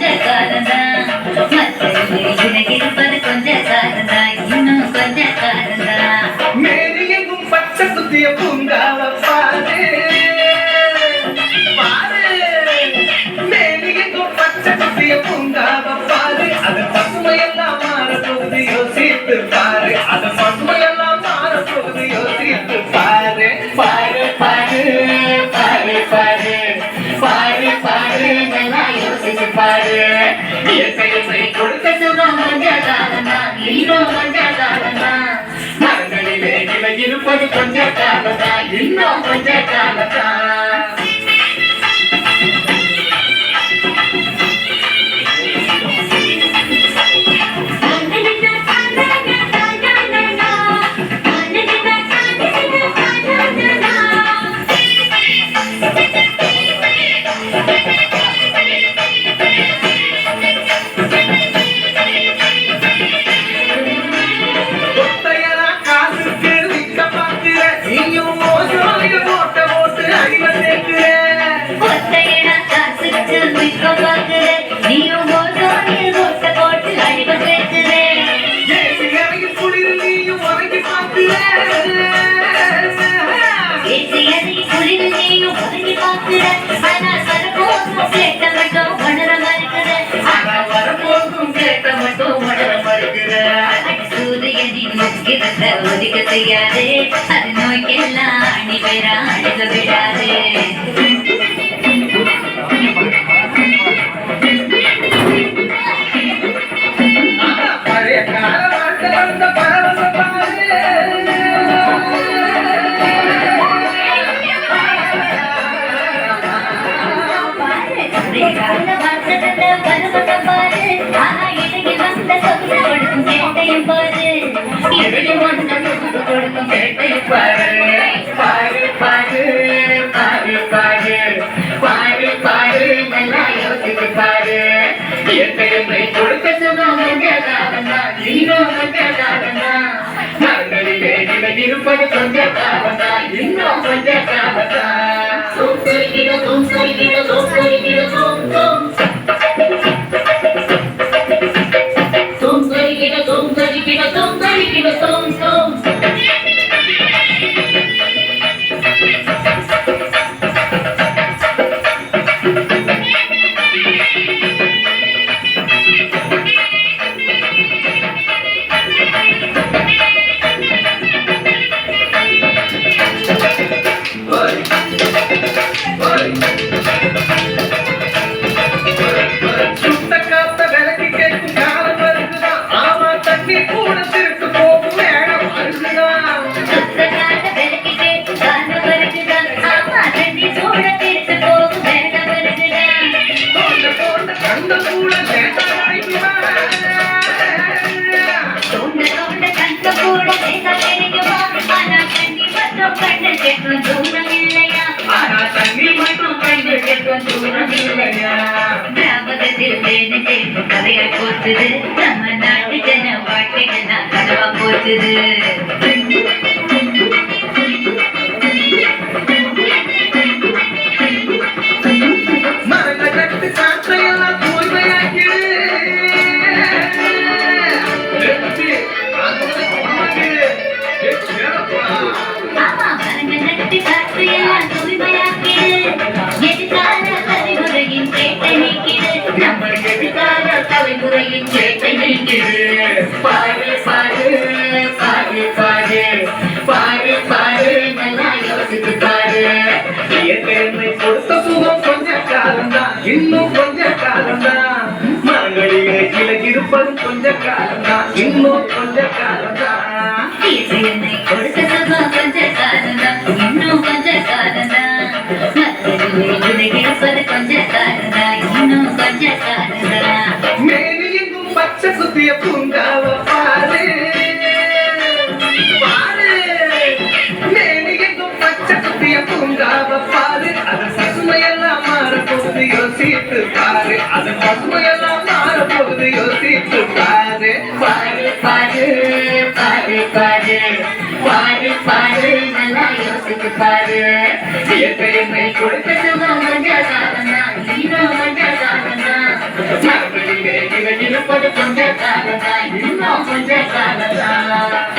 கொஞ்ச காலந்தான் இருப்பது கொஞ்ச காலந்தான் இன்னும் கொஞ்ச காலந்தான் மேரி எங்கும் பச்சை குத்திய பூங்காவ பாரு மேரி எங்கும் பச்சை குத்திய பூங்காவ பாரு அது பசுமையெல்லாம் மாறப்போகுது யோசித்து பாரு அது பசுமையெல்லாம் மாறப்போகுது யோசித்து பாரு பாரு பாரு பாரு பாரு பாரு பாரு நல்லா யோசிச்சு பாரு இயற்கையை கொடுத்த சுகம் கொஞ்ச காலந்தான் இன்னும் கொஞ்ச காலந்தான் மரங்களிலே இலை இருப்பது கொஞ்ச காலந்தான் இன்னும் கொஞ்ச காலந்தான் ஒதுக்க செய்யாது அது நோய்க்கெல்லாம் அணி பெற அணுக விடாது பழைய கால வாழ்க்கை வந்த பரவச பாரு ஆனா இடையில் வந்த சொந்த கொடுக்கும் கேட்டையும் பாரு கொடுக்கும் கேட்டையும் பாரு பாரு பாரு பாரு பாரு பாரு பாரு நல்லா யோசித்து பாரு இயற்கையை கொடுக்க சுகம் கொஞ்ச காலந்தான் இன்னும் கொஞ்ச காலந்தான் மரங்களிலே இலை இருப்பது கொஞ்ச காலந்தான் இன்னும் கொஞ்ச காலந்தான் சோம்பரிக்கிற சோம்பரிக்கிற சோம்பரிக்கிற சோம்பம் கதையா போச்சுது நம்ம நாட்டு ஜன வாழ்க்கைகள் நான் கனவா போச்சுது மரங்க கட்டு காற்றையெல்லாம் தூய்மையாக்கிடு ஆமா மரங்க கட்டு காற்றையெல்லாம் தூய்மையாக்கிடு எதிர்கால தலைமுறையின் கேட்டை நீக்கிடு நம்ம எதிர்கால தலைமுறையின் கேட்டை நீக்கிடு பாரு பாரு பாரு பாரு பாரு பாரு நல்லா யோசித்து பாரு இயற்கையை கொடுத்த சுகம் கொஞ்ச காலந்தான் இன்னும் கொஞ்ச காலந்தான் மரங்களிலே இலை இருப்பது கொஞ்ச காலந்தான் இன்னும் கொஞ்ச காலந்தான் இயற்கையை கொடுத்த சுகம் கொஞ்ச காலந்தான் இன்னும் கொஞ்ச காலந்தான் மரங்களிலே இலை இருப்பது கொஞ்ச காலந்தான் இன்னும் கொஞ்ச காலந்தான் மேனி எங்கும் பச்சை குத்திய பூங்காவ பாரு பாரு மேனி எங்கும் பச்சை குத்திய பூங்காவ பாரு அது பசுமையெல்லாம் மாறப்போகுது யோசித்து பாரு அது பசுமையெல்லாம் மாறப்போகுது யோசித்து பாரு பாரு பாரு பாரு பாரு பாரு பாரு நல்லா யோசித்து பாரு இயற்கையை கொடுத்த சுகம் கொஞ்ச காலந்தான் இன்னும் கொஞ்ச காலந்தான் இருப்பது கொஞ்ச காலம்தான் இன்னும் கொஞ்ச காலம்தான்